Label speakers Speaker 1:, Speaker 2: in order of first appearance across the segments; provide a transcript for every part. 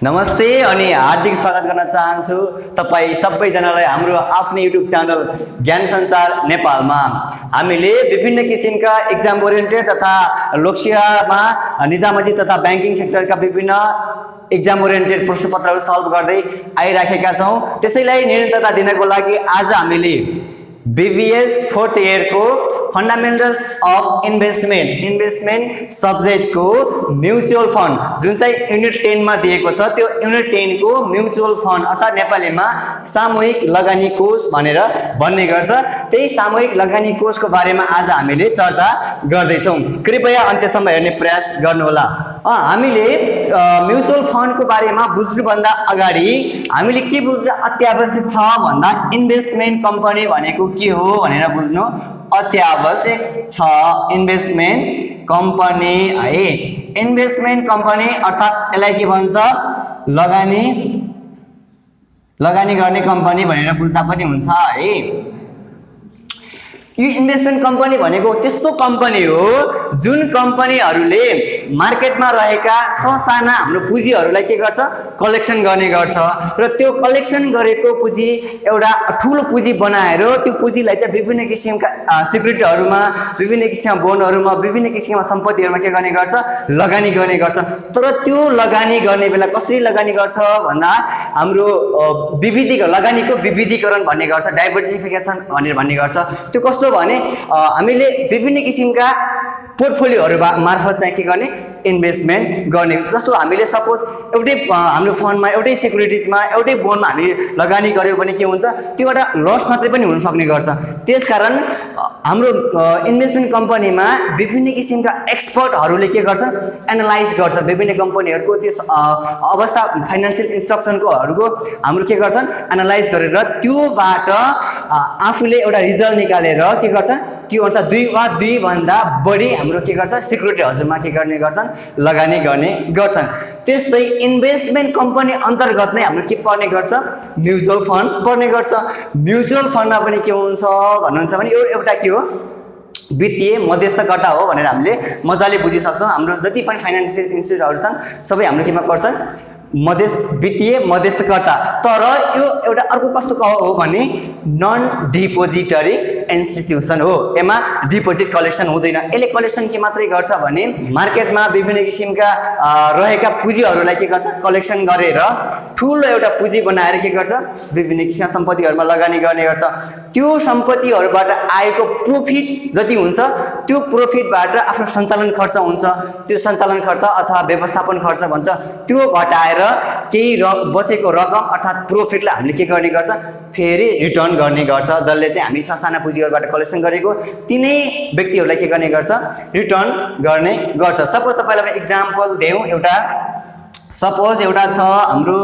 Speaker 1: नमस्ते अनि हार्दिक स्वागत गर्न चाहन्छु तपाई सबैजनालाई हाम्रो आफ्नो युट्युब च्यानल ज्ञान सञ्चार नेपालमा। हामीले विभिन्न किसिमका एक्जाम ओरिएन्टेड तथा लोकसेवामा निजामती तथा ब्याङ्किङ सेक्टरका विभिन्न एक्जाम ओरिएन्टेड प्रश्नपत्रहरू सल्भ गर्दै आइराखेका छौं। त्यसैलाई निरन्तरता दिनको लागि आज हामीले BVS 4th इयरको फंडामेंटल्स अफ इन्भेस्टमेन्ट सब्जेक्टको म्युचुअल फंड जुन चाहिँ युनिट 10 मा दिएको छ त्यो युनिट 10 को म्युचुअल फंड अर्थात् नेपालीमा सामूहिक लगानी कोष भनेर भन्ने गर्छ। त्यही सामूहिक लगानी कोषको बारेमा आज हामीले चर्चा गर्दै छौं। कृपया अन्त्यसम्म हेर्ने प्रयास गर्नुहोला। हामीले म्युचुअल फंडको बारेमा बुझ्नुभन्दा अगाडि हामीले के बुझ्नु अत्यावश्यक छ भन्दा इन्भेस्टमेन्ट कम्पनी भनेको के हो भनेर बुझ्नु अत्यावश्यक छ। इन्भेस्टमेन्ट कम्पनी है, इन्भेस्टमेन्ट कम्पनी अर्थात् यसलाई के भन्छ लगानी गर्ने कम्पनी भनेर बुझ्दा पनि हुन्छ है। यो इन्भेस्टमेन्ट कम्पनी भनेको त्यस्तो कम्पनी हो जुन कम्पनीहरूले मार्केटमा रहेका ससाना हाम्रो पुँजीहरूलाई के गर्छ कलेक्सन गर्ने गर्छ र त्यो कलेक्सन गरेको पुँजी एउटा ठूलो पुँजी बनाएर त्यो पुँजीलाई चाहिँ विभिन्न किसिमका सिक्युरिटीहरूमा, विभिन्न किसिमका बोन्डहरूमा, विभिन्न किसिमका सम्पत्तिहरूमा के गर्ने गर्छ लगानी गर्ने गर्छ। तर त्यो लगानी गर्ने बेला कसरी लगानी गर्छ भन्दा हाम्रो लगानीको विविधीकरण भन्ने गर्छ, डाइभर्सिफिकेसन भनेर भन्ने गर्छ। त्यो कस्तो भने हामीले विभिन्न किसिमका पोर्टफोलियोहरु मार्फत चाहिँ के गर्ने इन्भेस्टमेन्ट गर्ने। जस्तो हामीले सपोज एउटै हाम्रो फन्डमा एउटै सिक्युरिटीजमा एउटै बोन्डमा हामी लगानी गर्यो भने के हुन्छ त्यो एउटा लस मात्रै पनि हुन सक्ने गर्छ। त्यसकारण हाम्रो इन्भेस्टमेन्ट कम्पनीमा विभिन्न किसिमका एक्सपर्टहरूले के गर्छ एनालाइज गर्छ विभिन्न कम्पनीहरुको त्यस अवस्था फाइनान्शियल इन्स्ट्रक्सनकोहरुको हाम्रो के गर्छन् एनालाइज गरेर त्योबाट आफूले एउटा रिजल्ट निकालेर के गर्छ त्यो अनुसार दुई भन्दा बढी हाम्रो के गर्छ सिक्युरिटी हजुरमा के गर्ने गर्छन् लगानी गर्ने गर्छन्। त्यस्तै इन्भेस्टमेन्ट कम्पनी अन्तर्गत नै हाम्रो के पर्ने गर्छ म्युचुअल फन्ड पर्ने गर्छ। म्युचुअल फन्डमा पनि के हुन्छ भन्नुहुन्छ भने यो एउटा के हो वित्तीय मध्यस्थकर्ता हो भनेर हामीले मजाले बुझिसक्छौँ। हाम्रो जति पनि फाइनान्शियल इन्स्टिट्युटहरु छन् सबै हाम्रो केमा पर्छन् वित्तीय मध्यस्थकर्ता। तर यो एउटा अर्को कस्तो हो भने नन डिपोजिटरी इन्स्टिट्युसन हो। यसमा डिपोजिट कलेक्सन हुँदैन। यसले कलेक्सन के मात्रै गर्छ भने मार्केटमा विभिन्न किसिमका रहेका पुँजीहरूलाई के गर्छ कलेक्सन गरेर ठूलो एउटा पुँजी बनाएर के गर्छ विभिन्न किसिमका सम्पत्तिहरुमा लगानी गर्ने गर्छ। त्यो सम्पत्तिहरुबाट आएको प्रॉफिट जति हुन्छ त्यो प्रॉफिटबाट आफ्नो सञ्चालन खर्च हुन्छ, त्यो सञ्चालन खर्च अथवा व्यवस्थापन खर्च भन्छ त्यो घटाएर केही बचेको रकम अर्थात् प्रॉफिटलाई हामीले के गर्ने गर्छ फेरि रिटर्न गर्ने गर्छ। जसले चाहिँ हामी ससाना पुँजीहरुबाट कलेक्सन गरेको तिनै व्यक्तिहरुलाई के गर्ने गर्छ रिटर्न गर्ने गर्छ। सपोज तपाईलाई एक्जाम्पल देऊ एउटा सपोज एउटा छ हाम्रो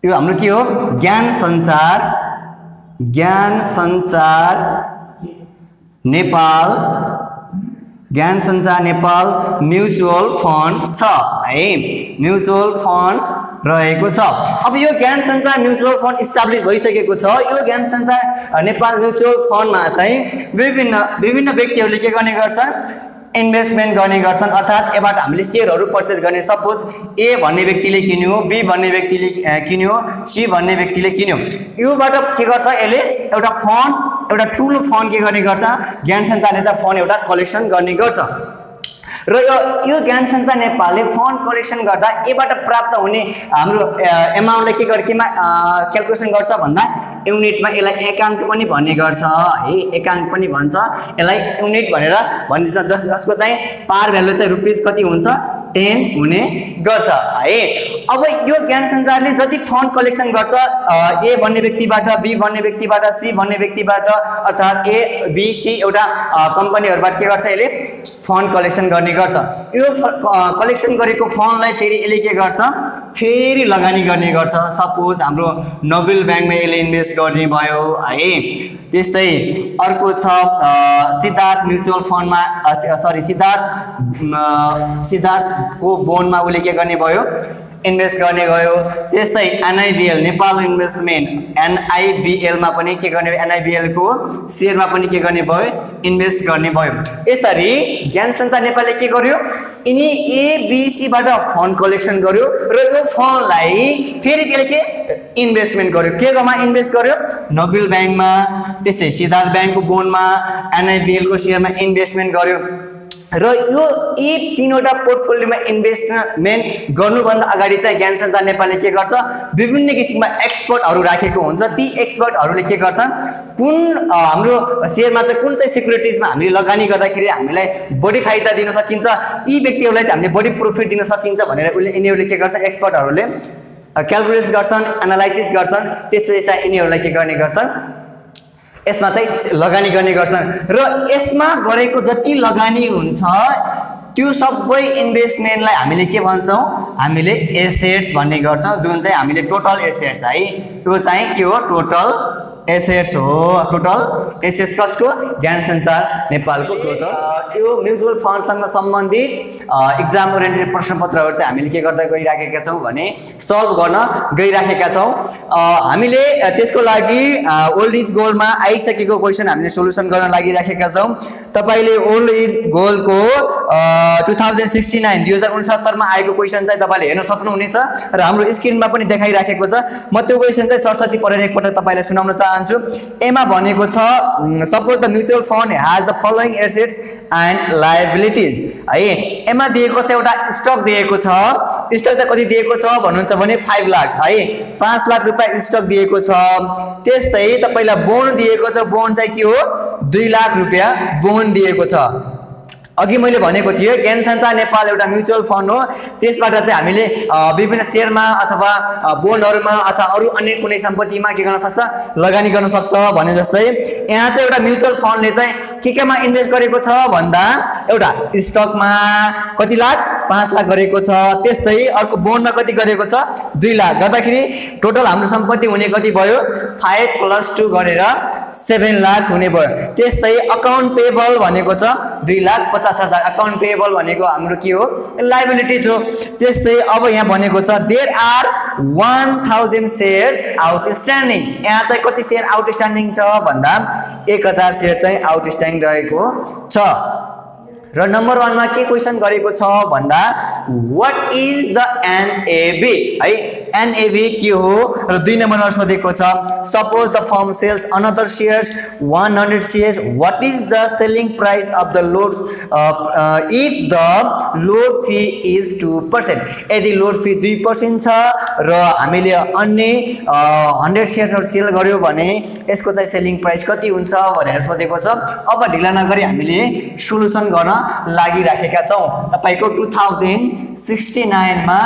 Speaker 1: यो हाम्रो के हो ज्ञान सञ्चार नेपाल म्युचुअल फन्ड छ है। म्युचुअल फन्ड रहेको छ। अब यो ज्ञान सञ्चार म्युचुअल फन्ड इस्टाब्लिश भइसकेको छ। यो ज्ञान सञ्चार नेपाल म्युचुअल फन्डमा चाहिँ विभिन्न व्यक्तिहरूले के गर्ने गर्छन् इन्भेस्टमेन्ट गर्ने गर्छन्। अर्थात् यसबाट हामीले शेयरहरू पर्चेज गर्ने। सपोज ए भन्ने व्यक्तिले किन्यो, बी भन्ने व्यक्तिले किन्यो, सी भन्ने व्यक्तिले किन्यो। योबाट के गर्छ यसले एउटा फन्ड एउटा ठूलो फन्ड के गर्ने गर्छ ज्ञान सञ्चार नेपाल फन्ड एउटा कलेक्सन गर्ने गर्छ। र यो ज्ञान सञ्चार नेपालले फन्ड कलेक्सन गर्दा यसबाट प्राप्त हुने हाम्रो एमाउन्टलाई के केमा क्याल्कुलेसन गर्छ भन्दा युनिटमा यसलाई एकाङ्क पनि भन्ने गर्छ है। एकाङ्क पनि भन्छ यसलाई युनिट भनेर भनिन्छ जसको चाहिँ पार भ्यालु चाहिँ रुपीस कति हुन्छ 10 हुने गर्छ है। अब यो ज्ञान सञ्चारले जति फन्ड कलेक्सन गर्छ ए भन्ने व्यक्तिबाट, बी भन्ने व्यक्तिबाट, सी भन्ने व्यक्तिबाट अर्थात् ए बी सी एउटा कम्पनीहरुबाट के गर्छ यसले फन्ड कलेक्सन गर्ने गर्छ। यो कलेक्सन गरेको फन्डलाई फेरि यसले के गर्छ फेरि लगानी गर्ने गर्छ। सपोज हाम्रो नोबेल ब्याङ्कमा यसले इन्भेस्ट गर्ने भयो है। त्यस्तै अर्को छ सिद्धार्थ म्युचुअल फन्डमा सिद्धार्थको बोन्डमा उसले के गर्ने भयो इन्भेस्ट गर्ने गयो। त्यस्तै NIBL नेपाल इन्भेस्टमेन्ट NIBL मा पनि के गर्ने NIBL को शेयरमा पनि के गर्ने भयो इन्भेस्ट गर्ने भयो। यसरी ज्ञान सञ्चार नेपालले के गर्यो यिनी ABC बाट फन्ड कलेक्सन गर्यो र यो फन्डलाई फेरि त्यसले के इन्भेस्टमेन्ट गर्यो के कोमा इन्भेस्ट गर्यो नोबेल बैंकमा त्यसै सिद्धार्थ बैंकको बोन्डमा NIBL को शेयरमा इन्भेस्टमेन्ट गर्यो र यो यी तीनवटा पोर्टफोलियोमा इन्भेस्टमेन्ट गर्नुभन्दा अगाडि चाहिँ ज्ञान सञ्चार नेपालले के गर्छ विभिन्न किसिमका एक्सपर्टहरु राखेको हुन्छ ती एक्सपर्टहरुले के गर्छन् कुन हाम्रो शेयरमा चाहिँ कुन चाहिँ सिक्युरिटिजमा हामीले लगानी गर्दाखेरि हामीलाई बढी फाइदा दिन सकिन्छ यी व्यक्तिहरुलाई चाहिँ हामीले बढी प्रॉफिट दिन सकिन्छ भनेर यिनीहरुले के गर्छ एक्सपर्टहरुले क्याल्कुलेट गर्छन् एनालाइसिस गर्छन् त्यसपछि चाहिँ यिनीहरुलाई के गर्ने गर्छन् यसमा चाहिँ लगानी गर्ने गर्छन् र यसमा गरेको जति लगानी हुन्छ त्यो सबै इन्भेस्टमेन्टलाई हामीले के भन्छौं हामीले एसेट्स भन्ने गर्छौं जुन चाहिँ हामीले टोटल एसेट्स है त्यो चाहिँ के हो टोटल एसेट्स हो टोटल एसेट्स कसको ज्ञान सञ्चार नेपालको टोटल यो म्युचुअल फन्डसँग सम्बन्धित एक्जाम ओरिएन्टेड प्रश्नपत्रहरु चाहिँ हामीले के गर्दै गइराखेका छौं भने सल्भ गर्न गइराखेका छौं हामीले त्यसको लागि ओल्ड इज गोल्डमा आइसकेको क्वेशन हामीले सोलुसन गर्न लागिराखेका छौं तपाईले ओल्ड इज गोल्डको 2069 मा आएको क्वेशन चाहिँ तपाईले हेर्न सक्नुहुनेछ र हाम्रो स्क्रिनमा पनि देखाइराखेको छ म त्यो क्वेशन चाहिँ सरसर्ती पढेर एकपटक तपाईलाई सुनाउन चाहन्छु एमा भनेको छ suppose the mutual fund has the following assets and liabilities है एमा दिएको छ एउटा स्टक दिएको छ स्टक चाहिँ कति दिएको छ भन्नुहुन्छ भने 5 लाख है 5 लाख रुपैयाँ स्टक दिएको छ त्यस्तै तपाईलाई बोन्ड दिएको छ बोन्ड चाहिँ के हो 2 लाख रुपैयाँ बोन्ड दिएको छ अघि मैले भनेको थिए ज्ञान सञ्चार नेपाल एउटा म्युचुअल फन्ड हो त्यसबाट चाहिँ हामीले विभिन्न शेयरमा अथवा बोन्डहरुमा अथवा अरु अन्य कुनै सम्पत्तिमा के गर्न सक्छ लगानी गर्न सक्छ भने जस्तै यहाँ चाहिँ एउटा म्युचुअल फन्डले चाहिँ केमा इन्भेस्ट गरेको छ भन्दा एउटा स्टकमा कति लाख 5 लाख गरेको छ त्यस्तै अर्को बोन्डमा कति गरेको छ 2 लाख गर्दाखेरि टोटल हाम्रो सम्पत्ति हुने कति भयो 5 + 2 गरेर 7 लाख हुने भयो त्यस्तै अकाउन्ट पेएबल भनेको छ 2,50,000 अकाउन्ट पेएबल भनेको हाम्रो के हो लायबिलिटीज हो त्यस्तै अब यहाँ भनेको छ देयर आर 1000 शेयर्स आउटस्ट्यान्डिङ यहाँ चाहिँ कति शेयर आउटस्ट्यान्डिङ छ भन्दा 1000 शेयर चाहिँ आउटस्ट्यान्डिङ रहेको छ र नम्बर 1 मा के क्वेशन गरेको छ भन्दा व्हाट इज द NAV है NAV के हो र 2 नम्बरमा सोधेको छ suppose the firm sells another shares 100 shares what is the selling price of the load if the load fee is 2% यदि लोड फी 2% छ र हामीले अन्य 100 शेयर्सहरु सेल गर्यो भने यसको चाहिँ सेलिङ प्राइस कति हुन्छ भनेर सोधेको छ अब ढिला नगरी हामीले सोलुसन गर्न लागिराखेका छौं तपाईको 2069 मा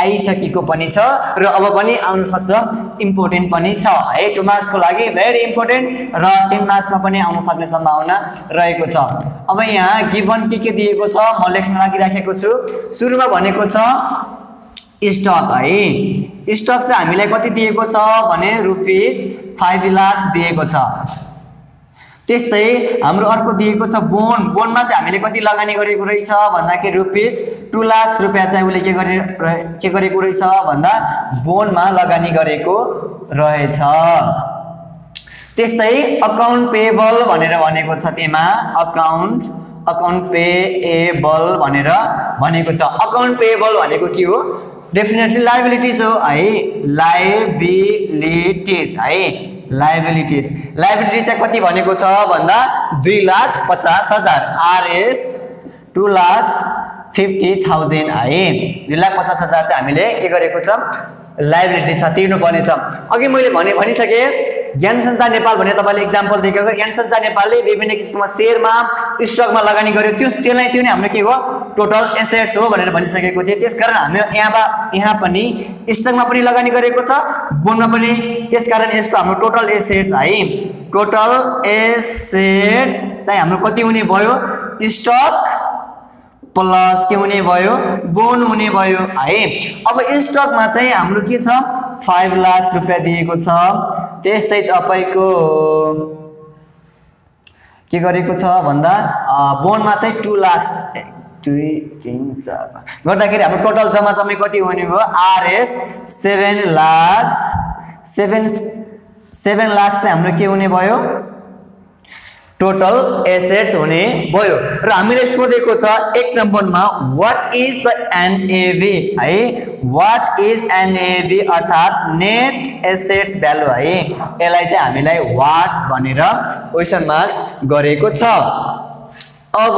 Speaker 1: आइसकेको पनि छ र अब पनि आउन सक्छ इम्पोर्टेन्ट पनि छ है 2 मार्क्स को लागि भेरी इम्पोर्टेन्ट र 10 मार्क्स मा पनि आउन सक्ने सम्भावना रहेको छ अब यहाँ गिवन के दिएको छ म लेख्न लागिराखेको छु सुरुमा भनेको छ स्टक है स्टक चाहिँ हामीलाई कति दिएको छ भने रुपीस 5 लाख दिएको छ त्यस्तै हाम्रो अर्को दिएको छ बोन्डमा चाहिँ हामीले कति लगानी गरेको रहेछ भन्दाखेरि रुपीस 2 लाख रुपैयाँ चाहिँ उले के गरेको रहेछ भन्दा बोन्डमा लगानी गरेको रहेछ त्यस्तै अकाउन्ट पेएबल भनेर भनेको छ त्यसमा अकाउन्ट पेएबल भनेर भनेको छ अकाउन्ट पेएबल भनेको के हो डेफिनेटली लायबिलिटीज हो है लायबिलिटीज चाहिँ कति भनेको छ भन्दा 2,50,000 RS 2,50,000 है 2,50,000 चाहिँ हामीले के गरेको छ लायबिलिटी छ तिर्नु पर्ने छ अघि मैले भनिसके ज्ञान सञ्चार नेपाल भने तपाईले एक्जाम्पल दिएको ज्ञान सञ्चार नेपालले विभिन्न किसिमका शेयरमा स्टकमा लगानी गर्यो त्यसलाई त्यो नै हाम्रो के हो टोटल एसेट्स हो भनेर भनिसकेको थिए त्यसकारण हामी यहाँ पनि स्टकमा पनि लगानी गरेको छ बोन्डमा पनि त्यसकारण यसको हाम्रो टोटल एसेट्स है टोटल एसेट्स चाहिँ हाम्रो कति हुने भयो स्टक प्लस के हुने भयो बोन्ड हुने भयो है अब स्टकमा चाहिँ हाम्रो के छ 5 लाख रुपैयाँ दिएको छ त्यस्तै तपाईको के गरेको छ भन्दा बोन्डमा चाहिँ 2 लाख 2 3 4 गर्दाखेरि हाम्रो टोटल जम्मा कति हुने भयो RS 7 लाख 7 लाख चाहिँ हाम्रो के हुने भयो टोटल एसेट्स हुने भयो र हामीले सोधेको छ 1 नम्बरमा व्हाट इज द एनएवी है व्हाट इज एनएवी अर्थात नेट एसेट्स भ्यालु है यसलाई चाहिँ हामीलाई व्हाट भनेर क्वेशन मार्क्स गरेको छ अब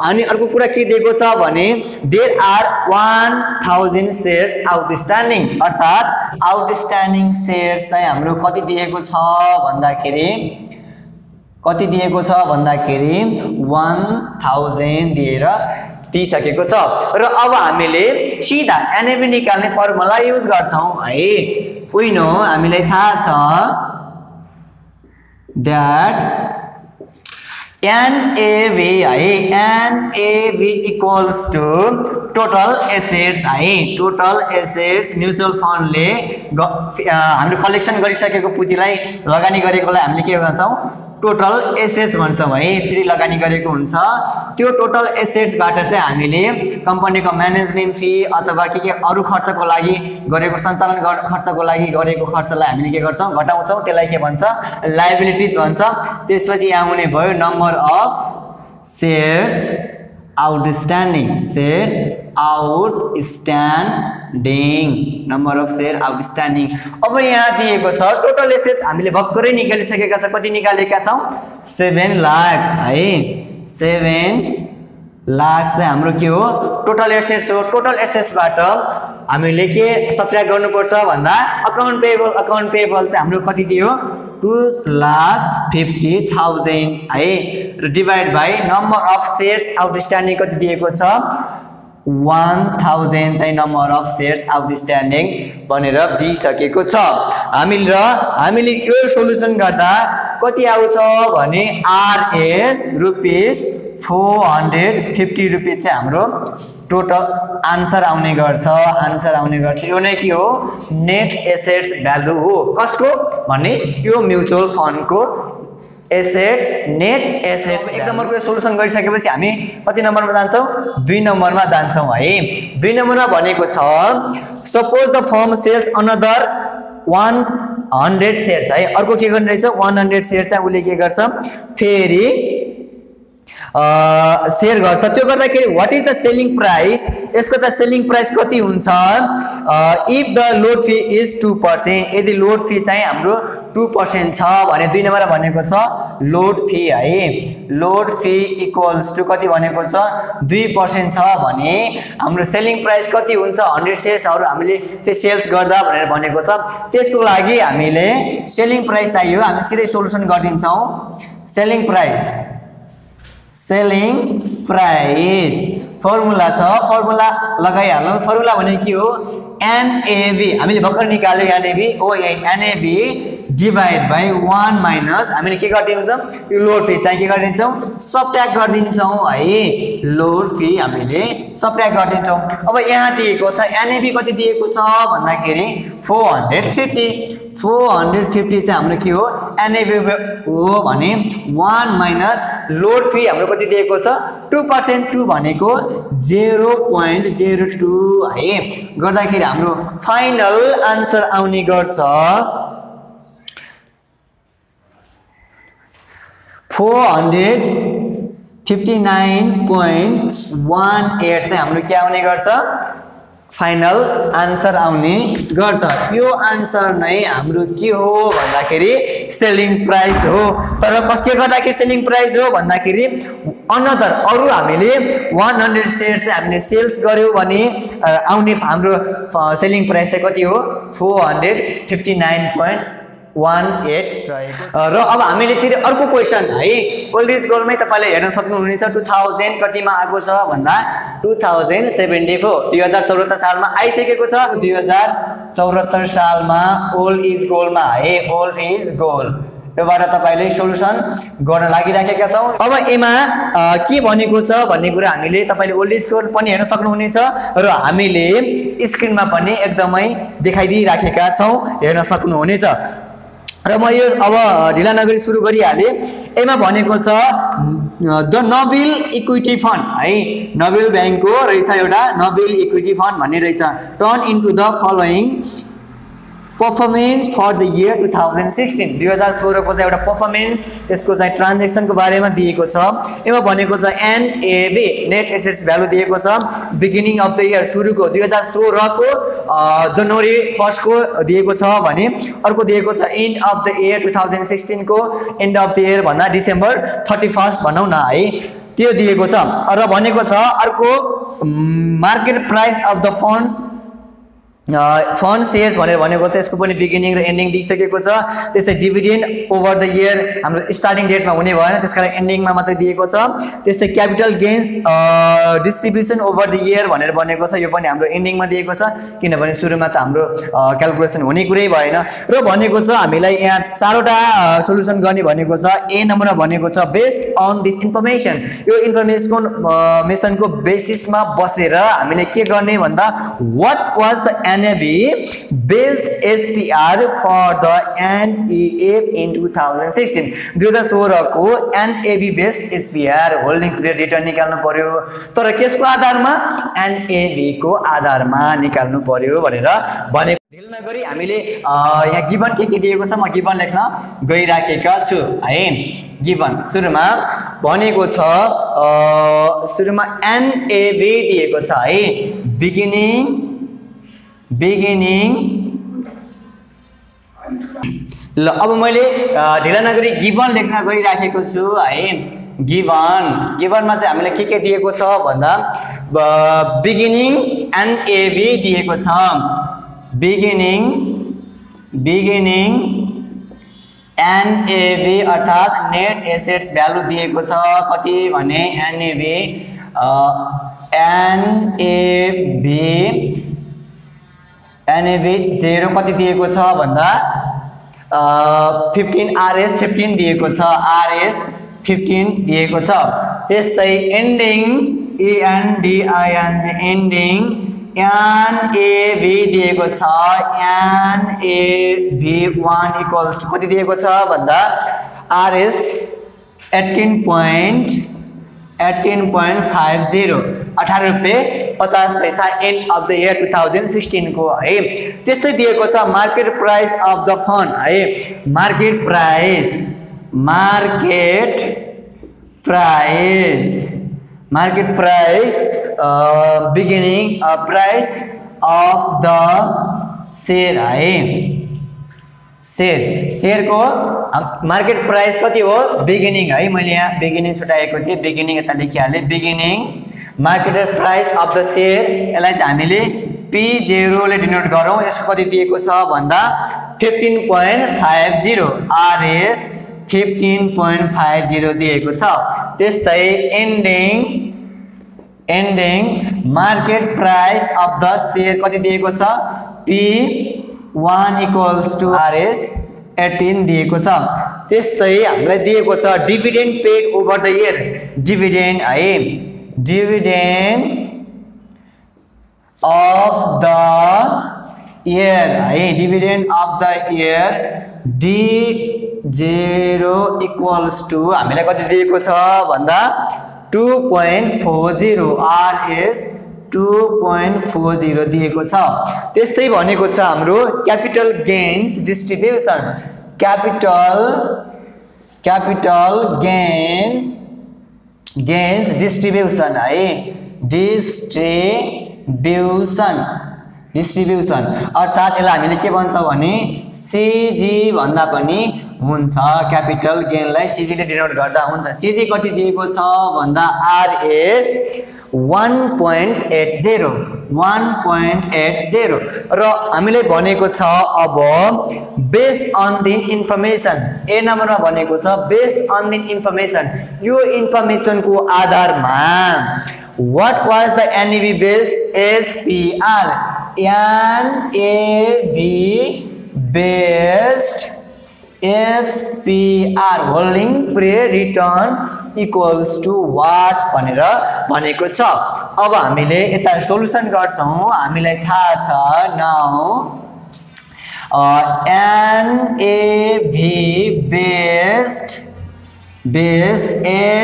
Speaker 1: अनि अर्को कुरा के दिएको छ भने देयर आर 1000 शेयर्स आउटस्ट्यान्डिङ अर्थात आउटस्ट्यान्डिङ शेयर्स चाहिँ हाम्रो कति दिएको छ भन्दाखेरि कति दिएको छ भन्दाखेरि 1000 दिएर दिइसकेको छ र अब हामीले सिधा एनएवी निकाल्ने फर्मुला युज गर्छौं है वी नो हामीलाई थाहा छ दैट NAV है NAV equals to total assets है टोटल एसेट्स म्युचुअल फन्डले हामीले कलेक्सन गरिसकेको पुँजीलाई लगानी गरेकोलाई हामीले के भन्छौं टोटल एसेट्स भन्छौं है फेरि लगानी गरेको हुन्छ त्यो टोटल एसेट्सबाट चाहिँ हामीले कम्पनीको म्यानेजमेन्ट फी अथवा के अरु खर्चको लागि गरेको सञ्चालन खर्चको लागि गरेको खर्चलाई हामीले के गर्छौं घटाउँछौं त्यसलाई के भन्छ लायबिलिटीज भन्छ त्यसपछि यहाँ आउने भयो number of shares outstanding number of share outstanding अब यहाँ दिएको छ टोटल एसेट्स हामीले भर्खरै निकालिसकेका छ कति निकालेका छौं 7 लाख है 7 लाख चाहिँ हाम्रो के हो टोटल एसेट्स हो टोटल एसेट्सबाट हामीले के सब्ट्र्याक्ट गर्नुपर्छ भन्दा अकाउन्ट पेएबल चाहिँ हाम्रो कति दियो 2,50,000 है र divide by number of shares outstanding कति दिएको छ 1000 चाहिँ नम्बर अफ शेयर्स आउटस्ट्यान्डिङ भनेर दिइसकेको छ हामीले यो सोलुसन गर्दा कति आउँछ भने आरएस रुपीस 450 रुपीस चाहिँ हाम्रो टोटल आन्सर आउने गर्छ यो नै के हो नेट एसेट्स भ्यालु हो कसको भने यो म्युचुअल फन्डको एसेट्स नेट एसेट्स 1 नम्बरको सोलुसन गरिसकेपछि हामी कति नम्बरमा जान्छौं 2 नम्बरमा जान्छौं है 2 नम्बरमा भनेको छ suppose the firm sells another 100 shares है अर्को के गर्ने रहेछ 100 शेयर्स चाहिँ उले के गर्छ फेरि शेयर गर्छ त्यो गर्दाखेरि what is the selling price यसको चाहिँ सेलिङ प्राइस कति हुन्छ if the load fee is 2% यदि लोड फी चाहिँ हाम्रो 2% छ भने 2 नम्बर भनेको छ लोड फी है लोड फी इक्वल्स टु कति भनेको छ 2% छ भने हाम्रो सेलिङ प्राइस कति हुन्छ 100 शेयर्सहरु हामीले त्यो सेल्स गर्दा भनेर भनेको छ त्यसको लागि हामीले सेलिङ प्राइस चाहियो हामी सिधै सोलुसन गर्दिन्छौं सेलिङ प्राइस फर्मुला छ फर्मुला लगाइहालौं फर्मुला भने के हो NAV हामीले भर्खर निकाल्यो NAV डिवाइड बाइ 1 माइनस हामीले के गर्दिन्छौं यो लोड फी चाहिँ के गर्दिन्छौं सबट्र्याक्ट गर्दिन्छौं है लोड फी हामीले सबट्र्याक्ट गर्दिन्छौं अब यहाँ दिएको छ NAV कति दिएको छ भन्दाखेरि 450 चाहिँ हाम्रो के हो NAV हो भने 1 माइनस लोड फी हाम्रो कति दिएको छ 2% 2 भनेको 0.02 है गर्दाखेरि हाम्रो फाइनल आन्सर आउने गर्छ 459.18 चाहिँ हाम्रो के आउने गर्छ फाइनल आन्सर आउने गर्छ यो आन्सर नै हाम्रो के हो भन्दाखेरि सेलिङ प्राइस हो तर कसले गर्दाखेरि सेलिङ प्राइस हो भन्दाखेरि अनदर अरु हामीले 100 शेयर चाहिँ हामीले सेल्स गर्यो भने आउने हाम्रो सेलिङ प्राइस चाहिँ कति हो 459.18 र अब हामीले फेरि अर्को क्वेशन है ओल्ड एज गोलमै तपाईले हेर्न सक्नुहुनेछ 2000 कतिमा आएको छ भन्दा 2074 सालमा आइसकेको छ 2074 सालमा ओल्ड एज गोलमा है ओल्ड एज गोल योबाट तपाईले सोलुसन गर्न लागिराखेका छौं अब एमा के भनेको छ भन्ने कुरा हामीले तपाईले ओल्ड एज गोल पनि हेर्न सक्नुहुनेछ र हामीले स्क्रिनमा पनि एकदमै देखाइदिइराखेका छौं हेर्न सक्नुहुनेछ र म यो अब ढिला नगरी सुरु गरिहाले एमा भनेको छ द नोबेल इक्विटी फन्ड है नोबेल बैंकको रहेछ एउटा नोबेल इक्विटी फन्ड भन्ने रहेछ turn into the following performance for the year 2016 2016 को चाहिँ एउटा पर्फर्मेन्स त्यसको चाहिँ ट्रान्जेक्सनको बारेमा दिएको छ। यसमा भनेको छ एनएभी नेट एसेट्स भ्यालु दिएको छ बिगिनिङ अफ द इयर सुरुको 2016 को जनवरी 1 को दिएको छ भने अर्को दिएको छ एन्ड अफ द इयर 2016 को एन्ड अफ द इयर भन्दा डिसेम्बर 31 भनौं न है त्यो दिएको छ। र भनेको छ अर्को market price of the fund shares भनेर भनेको छ यसको पनि बिगिनिङ र एन्डिङ दिइसकेको छ। त्यस्तै डिभिडेन्ड ओभर द इयर हाम्रो स्टार्टिङ डेटमा हुने भएन त्यसकारण एन्डिङमा मात्रै दिएको छ। त्यस्तै capital gains distribution over the year भनेर भनेको छ यो पनि हाम्रो एन्डिङमा दिएको छ किनभने सुरुमा त हाम्रो क्याल्कुलेसन हुने कुरै भएन। र भनेको छ हामीलाई यहाँ चारवटा सोलुसन गर्ने भनेको छ। ए नम्बरमा भनेको छ बेस्ड अन दिस इन्फर्मेसन यो इन्फर्मेसनको बेसिसमा बसेर हामीले के गर्ने भन्दा what was the NAV based SPR for the NEF in 2016 2016 को NAV based SPR holding period return निकाल्नु पर्यो तर केसको आधारमा NAV को आधारमा निकाल्नु पर्यो भनेर भने ढिल नगरी हामीले यहाँ गिवन के दिएको छ म गिवन लेख्न गइराखेका छु है। गिवन सुरुमा भनेको छ सुरुमा NAV दिएको छ है बिगिनिङ ल अब मैले ढिला नगरी गिवन लेख्न गइराखेको छु है। गिवनमा चाहिँ हामीलाई के दिएको छ भन्दा बिगिनिङ NAV दिएको छ बिगिनिङ NAV अर्थात नेट एसेट्स भ्यालु दिएको छ कति भने NAV 0 कति दिएको छ भन्दा 15 RS 15 दिएको छ RS 15 दिएको छ। त्यस्तै एन्डिङ ENDING एन्डिङ NAV दिएको छ NAV 1 इक्वल्स टु कति दिएको छ भन्दा RS 18.50 18 रुपैयाँ 50 पैसा एन्ड अफ द इयर 2016 को है। त्यस्तै दिएको छ market price of the fund है market price beginning price of the share है शेयर को मार्केट प्राइस कति हो बिगिनिङ है मैले यहाँ बिगिनिङ छुटाएको थिएँ बिगिनिङ यता लेखिहालेँ beginning market price of the share यसलाई चाहिँ हामीले P0 ले डिनोट गरौँ। यसको कति दिएको छ भन्दा 15.50 RS 15.50 दिएको छ। त्यस्तै ending market price of the share कति दिएको छ P1 इक्वल्स टु RS 18 दिएको छ। त्यस्तै हामीलाई दिएको छ dividend paid over the year dividend है डिभिडेन्ड अफ द इयर है dividend of the year D0 equals to हामीलाई कति दिएको छ भन्दा 2.40 RS 2.40 दिएको छ। त्यस्तै भनेको छ हाम्रो capital gains distribution capital gains distribution है डिस्ट्रिब्युसन अर्थात यसलाई हामीले के भन्छ भने CG भन्दा पनि हुन्छ क्यापिटल गेनलाई CG ले डिनोट गर्दा हुन्छ। CG कति दिएको छ भन्दा RS 1.80 र हामीले भनेको छ अब बेस्ड अन द इन्फर्मेसन ए नम्बरमा भनेको छ बेस्ड अन द इन्फर्मेसन यो इन्फर्मेसनको आधारमा what was the NAV based SPR NAV based SPR holding period return equals to what भनेर भनेको छ। अब हामीले यता सोलुसन गर्छौं हामीलाई थाहा छ now NAV based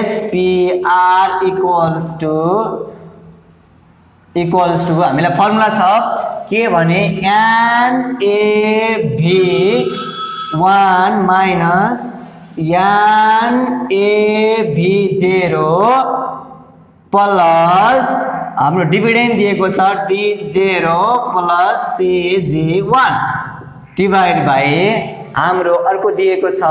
Speaker 1: SPR equals to equals to हामीलाई फर्मुला छ के भने NAV1 माइनस NAV0 प्लस हाम्रो डिभिडेन्ड दिएको छ D0 plus CG1 divide by हाम्रो अर्को दिएको छ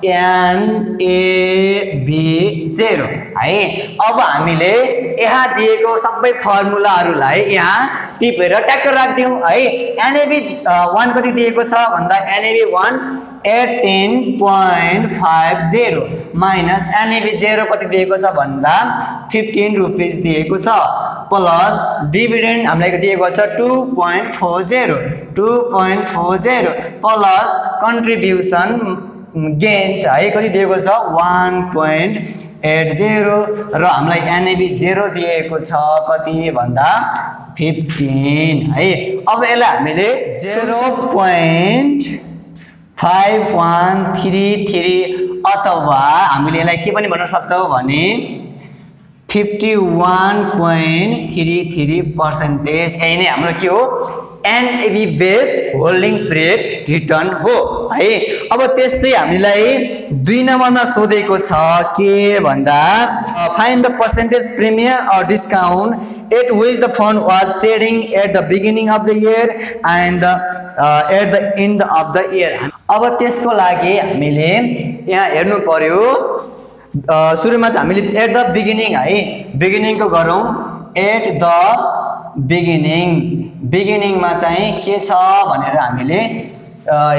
Speaker 1: NAV0 है। अब हामीले यहाँ दिएको सबै फर्मुलाहरूलाई यहाँ टिपेर ट्याक्क राख्दियौँ है। NAV1 कति दिएको छ भन्दा NAV1 18.50 माइनस NAV0 कति दिएको छ भन्दा 15 रुपीस दिएको छ प्लस डिभिडेन्ड हामीलाई दिएको छ 2.40 प्लस कन्ट्रिब्युसन गेन्स है कति दिएको छ 1.80 र हामीलाई NAV0 दिएको छ कति भन्दा 15 है। अब यसलाई हामीले 0.5133 अथवा हामीले यसलाई के पनि भन्न सक्छौँ भने 51.33% यही नै हाम्रो के हो NAV based holding period return हो है। अब त्यस्तै हामीलाई 2 नम्बरमा सोधेको छ के भन्दा find the percentage premium or discount at which the fund was trading at the beginning of the year and at the end of the year। अब त्यसको लागि हामीले यहाँ हेर्नु पर्यो सुरुमा चाहिँ हामीले एट द बिगिनिङ है बिगिनिङको गरौँ एट द बिगिनिङमा चाहिँ के छ भनेर हामीले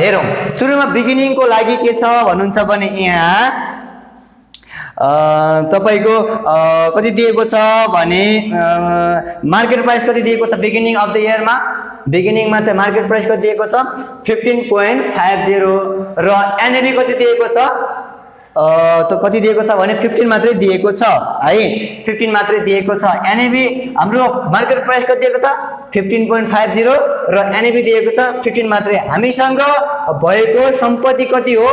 Speaker 1: हेरौँ। सुरुमा बिगिनिङको लागि के छ भन्नुहुन्छ भने यहाँ तपाईको कति दिएको छ भने मार्केट प्राइस कति दिएको छ बिगिनिङ अफ द इयरमा चाहिँ मार्केट प्राइस कति दिएको छ 15.50 र NAV कति दिएको छ त कति दिएको छ भने 15 मात्रै दिएको छ है 15 मात्रै दिएको छ। NAV हाम्रो मार्केट प्राइस कति दिएको छ 15.50 र NAV दिएको छ 15 मात्रै। हामीसँग भएको सम्पत्ति कति हो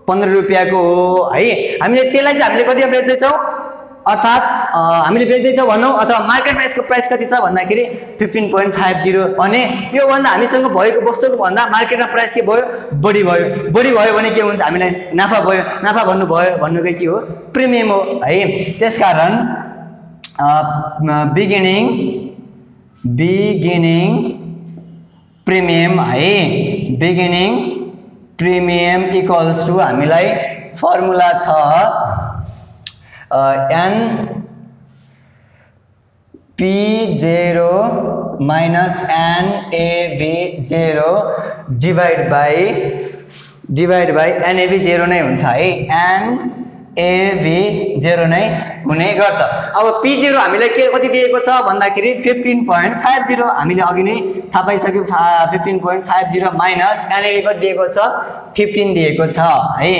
Speaker 1: 15 रुपैयाँको हो है। हामीले त्यसलाई चाहिँ हामीले कतिमा बेच्दैछौँ अर्थात् हामीले बेच्दैछौँ भनौँ अथवा मार्केट प्राइसको प्राइस कति छ भन्दाखेरि 15.50 भने यो भन्दा हामीसँग भएको वस्तुको भन्दा मार्केटमा प्राइस के भयो बढी भयो भने के हुन्छ हामीलाई नाफा भयो नाफा भन्नुकै के हो प्रिमियम हो है। त्यसकारण बिगिनिङ प्रिमियम है बिगिनिङ प्रिमियम इक्वल्स टु हामीलाई फर्मुला छ NP0 minus NAV0 divide by NAV0 नै हुन्छ है NAV0 नै हुने गर्छ। अब P0 हामीलाई के कति दिएको छ भन्दाखेरि 15.50 हामीले अघि नै थाहा पाइसक्यौँ 15.50 माइनस NAV कति दिएको छ 15 दिएको छ है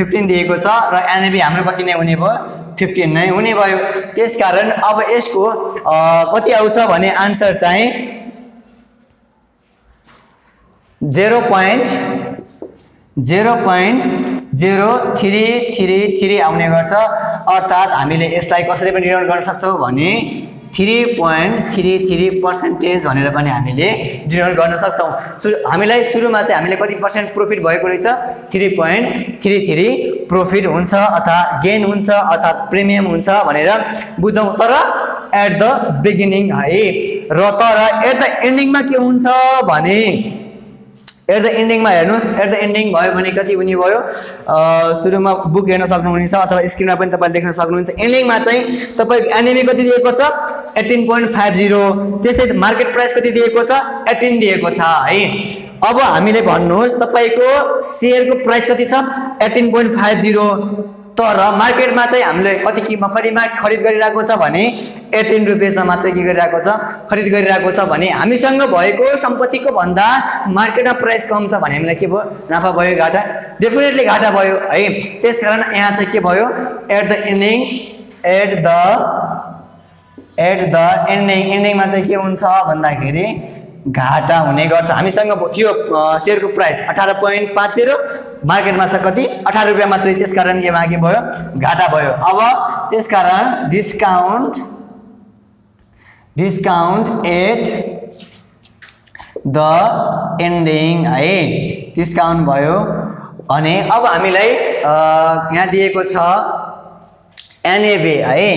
Speaker 1: 15 दिएको छ र NAV हाम्रो कति नै हुने भयो 15 नै हुने भयो। त्यसकारण अब यसको कति आउँछ भने आन्सर चाहिँ 0.0333 आउने गर्छ। अर्थात् हामीले यसलाई कसरी पनि डिनोट गर्न सक्छौँ भने 3.33% भनेर पनि हामीले डिनोट गर्न सक्छौँ। हामीलाई सुरुमा चाहिँ हामीले कति पर्सेन्ट प्रॉफिट भएको रहेछ 3.33 प्रॉफिट हुन्छ अथवा गेन हुन्छ अर्थात् प्रिमियम हुन्छ भनेर बुझौँ तर एट द बिगिनिङ है। र तर एट द एन्डिङमा के हुन्छ भने एट द एन्डिङमा हेर्नुहोस् एट द एन्डिङ भयो भने कति हुने भयो सुरुमा बुक हेर्न सक्नुहुनेछ अथवा स्क्रिनमा पनि तपाईँले देख्न सक्नुहुन्छ। एन्डिङमा चाहिँ तपाईँको NAV कति दिएको छ 18.50 त्यस्तै मार्केट प्राइस कति दिएको छ 18 दिएको छ है। अब हामीले भन्नुहोस् तपाईँको सेयरको प्राइस कति छ 18.50 तर मार्केटमा चाहिँ हामीले कतिमा खरिद गरिरहेको छ भने 18 रुपैयाँमा मात्रै के गरिरहेको छ खरिद गरिरहेको छ भने हामीसँग भएको सम्पत्तिको भन्दा मार्केटमा प्राइस कम छ भने हामीलाई के भयो नाफा भयो घाटा डेफिनेटली घाटा भयो है। त्यसकारण यहाँ चाहिँ के भयो एट द एन्डिङमा चाहिँ के हुन्छ भन्दाखेरि घाटा हुने गर्छ। हामीसँग थियो सेयरको प्राइस 18.50 मार्केटमा छ कति 18 रुपैयाँ मात्रै त्यसकारण के भयो घाटा भयो। अब त्यसकारण डिस्काउन्ट एट द एन्डिङ है डिस्काउन्ट भयो अनि अब हामीलाई यहाँ दिएको छ NAV है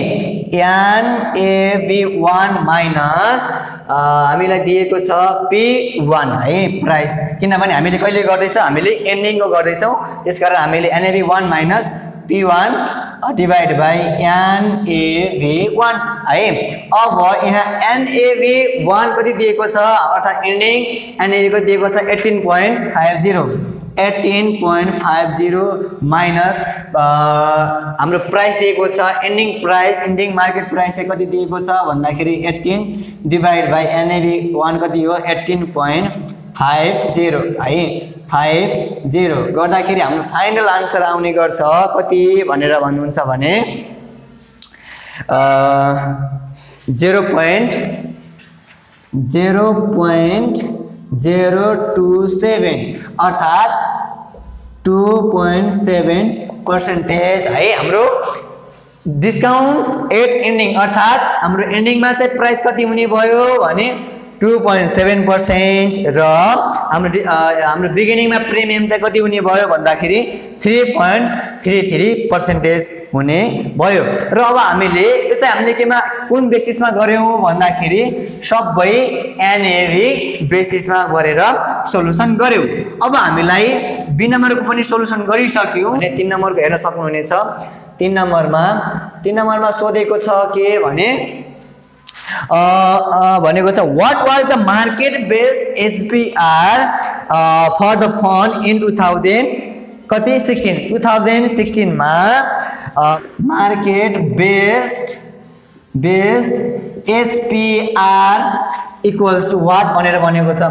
Speaker 1: NAV1 माइनस हामीलाई दिएको छ P1 है प्राइस किनभने हामीले कहिले गर्दैछौँ हामीले एन्डिङको गर्दैछौँ त्यसकारण हामीले NAV1 minus P1 divide by NAV1 है अब यहाँ NAV1 कति दिएको छ अर्थात् एन्डिङ NAV को दिएको छ 18.50 माइनस हाम्रो प्राइस दिएको छ एन्डिङ एन्डिङ मार्केट प्राइस चाहिँ कति दिएको छ भन्दाखेरि 18 डिभाइड बाई NAV1 कति हो 18.50 है 50 गर्दाखेरि हाम्रो फाइनल आन्सर आउने गर्छ कति भनेर भन्नुहुन्छ भने 0.027 अर्थात् 2.7% है हाम्रो डिस्काउन्ट एट एन्डिङ अर्थात् हाम्रो एन्डिङमा चाहिँ प्राइस कति हुने भयो भने 2.7% र हाम्रो बिगिनिङमा प्रिमियम चाहिँ कति हुने भयो भन्दाखेरि 3.33% हुने भयो र अब हामीले यो चाहिँ हामीले केमा कुन बेसिसमा गर्यौं भन्दाखेरि सबै NAV बेसिसमा गरेर सोलुसन गर्यौं अब हामीलाई बी नम्बरको पनि सोलुसन गरिसक्यौं भने 3 नम्बरको हेर्न सक्नुहुनेछ 3 नम्बरमा सोधेको छ के भने भनेको छ what was the market based HBR for the fund in 2016 मा market based HBR equals to what भनेर भनेको छ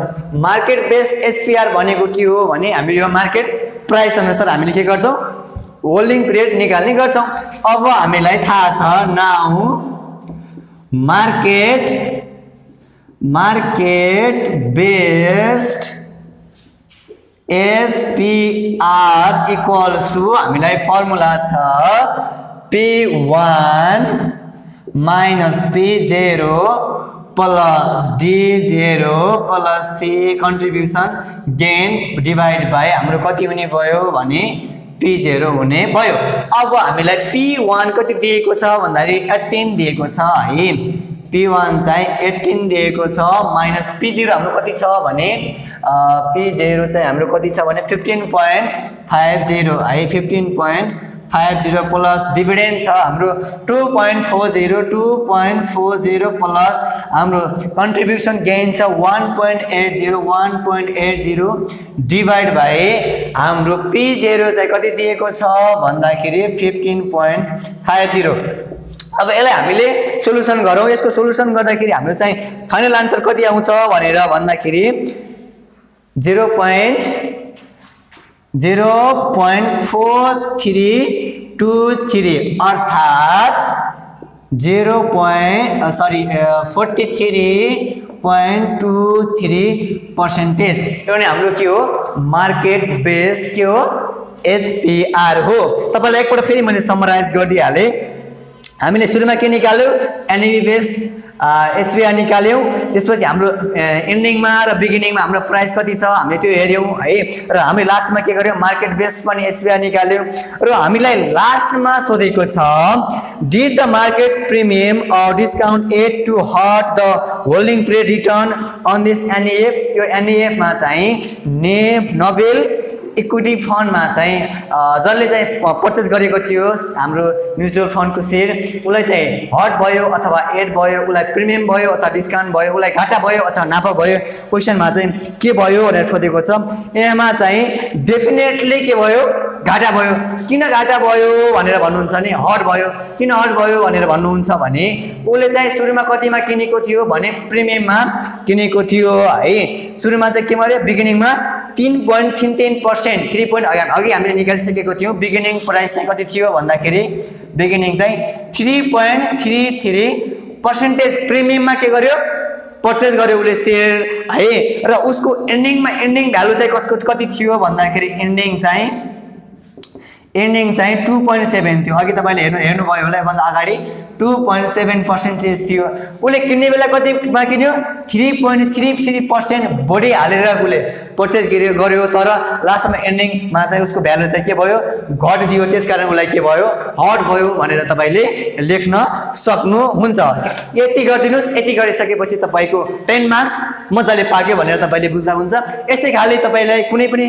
Speaker 1: मार्केट बेस्ड HBR भनेको के हो भने हामीले यो मार्केट प्राइस अनुसार हामीले के गर्छौं होल्डिङ पिरियड निकाल्ने गर्छौं अब हामीलाई थाहा छ now market based HBR equals to हामीलाई फर्मुला छ P1 minus P0 plus D0 plus C contribution gain divide by हाम्रो कति हुने भयो भने P0 हुने भयो अब हामीलाई P1 कति दिएको छ भन्दाखेरि 18 दिएको छ है P1 चाहिँ 18 दिएको छ माइनस P0 हाम्रो कति छ भने P0 चाहिँ हाम्रो कति छ भने 15.50 है 15.50 प्लस डिभिडेन्ड छ हाम्रो 2.40 प्लस हाम्रो कन्ट्रिब्युसन गेन छ 1.80 डिभाइड बाइ हाम्रो P0 चाहिँ कति दिएको छ भन्दाखेरि 15.50 अब यसलाई हामीले सोलुसन गरौँ यसको सोलुसन गर्दाखेरि हाम्रो चाहिँ फाइनल आन्सर कति आउँछ भनेर भन्दाखेरि 0.4323 अर्थात् 43.23% यो नै हाम्रो के हो मार्केट बेस्ड के हो HBR हो तपाईलाई एकपल्ट फेरि मैले समराइज गर्दिहाले हामीले सुरुमा के निकाल्यौ NAV बेस्ड HBR निकाल्यौ त्यसपछि हाम्रो एन्डिङमा र बिगिनिङमा हाम्रो प्राइस कति छ हामीले त्यो हेर्यौ है र हामी लास्टमा के गर्यौ मार्केट बेस्ड पनि HBR निकाल्यौ र हामीलाई लास्टमा सोधेको छ did the market premium or discount add to hurt the holding period return on this NAF यो NAF मा चाहिँ नोबेल इक्विटी फन्ड मा चाहिँ जसले चाहिँ पर्चेज गरेको थियो हाम्रो म्युचुअल फन्डको शेयर उलाई चाहिँ हट भयो अथवा एड भयो उलाई प्रिमियम भयो अथवा डिस्काउन्ट भयो उलाई घाटा भयो अथवा नाफा भयो क्वेशनमा चाहिँ के भयो भनेर सोधेको छ यसमा चाहिँ डेफिनेटली के भयो घाटा भयो किन घाटा भयो भनेर भन्नुहुन्छ नि हट भयो किन हट भयो भनेर भन्नुहुन्छ भने उले चाहिँ सुरुमा कतिमा किनेको थियो भने प्रिमियममा किनेको थियो है सुरुमा चाहिँ के गर्यो बिगिनिङमा 3.33% 3 अघि हामीले निकालिसकेको थियौं बिगिनिङ प्राइस चाहिँ कति थियो भन्दाखेरि बिगिनिङ चाहिँ 3.33% प्रिमियममा के गर्यो पर्चेज गर्यो उले शेयर है र उसको एन्डिङ भ्यालु चाहिँ कसको कति थियो भन्दाखेरि एन्डिङ चाहिँ 2.7 थियो अघि तपाईले हेर्नु भयो होला भन्दा अगाडि 2.7% थियो। उसले किन्ने बेला कतिमा किन्यो 3.33% बढी हालेर उसले पर्चेज गर्यो तर लास्टमा एन्डिङमा चाहिँ उसको भ्यालु चाहिँ के भयो घटिदियो। त्यसकारण उसलाई के भयो हट भयो भनेर तपाईले लेख्न सक्नुहुन्छ। यति गरिदिनुस्। यति गरिसकेपछि तपाईको 10 मार्क्स मजाले पाक्यो भनेर तपाईले बुझ्दा हुन्छ। यस्तै खाली तपाईलाई कुनै पनि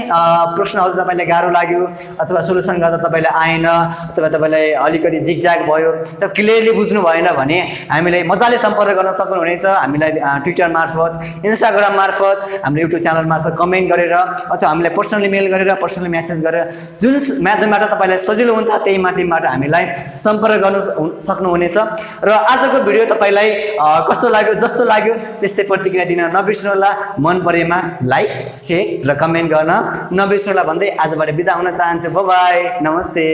Speaker 1: प्रश्नहरु तपाईलाई गाह्रो लाग्यो अथवा सोलुसन गर्दा तपाईलाई आएन अथवा तपाईलाई अलिकति जिगज्याग भयो त क्लियरली बुझ्नु भएन भने हामीलाई मजाले सम्पर्क गर्न सक्नुहुनेछ। हामीलाई ट्विटर मार्फत, इन्स्टाग्राम मार्फत, हाम्रो युट्युब च्यानल मार्फत कमेन्ट गरेर अथवा हामीलाई पर्सनली मेल गरेर पर्सनली मेसेज गरेर जुन माध्यमबाट तपाईलाई सजिलो हुन्छ त्यही माध्यमबाट हामीलाई सम्पर्क गर्न सक्नुहुनेछ। र आजको भिडियो तपाईलाई कस्तो लाग्यो जस्तो लाग्यो त्यस्तै प्रतिक्रिया दिन नबिर्सनुहोला। मन परेमा लाइक, शेयर र कमेन्ट गर्न नबिर्सनुहोला भन्दै आजबाट बिदा हुन चाहन्छु। बाइ बाइ, नमस्ते।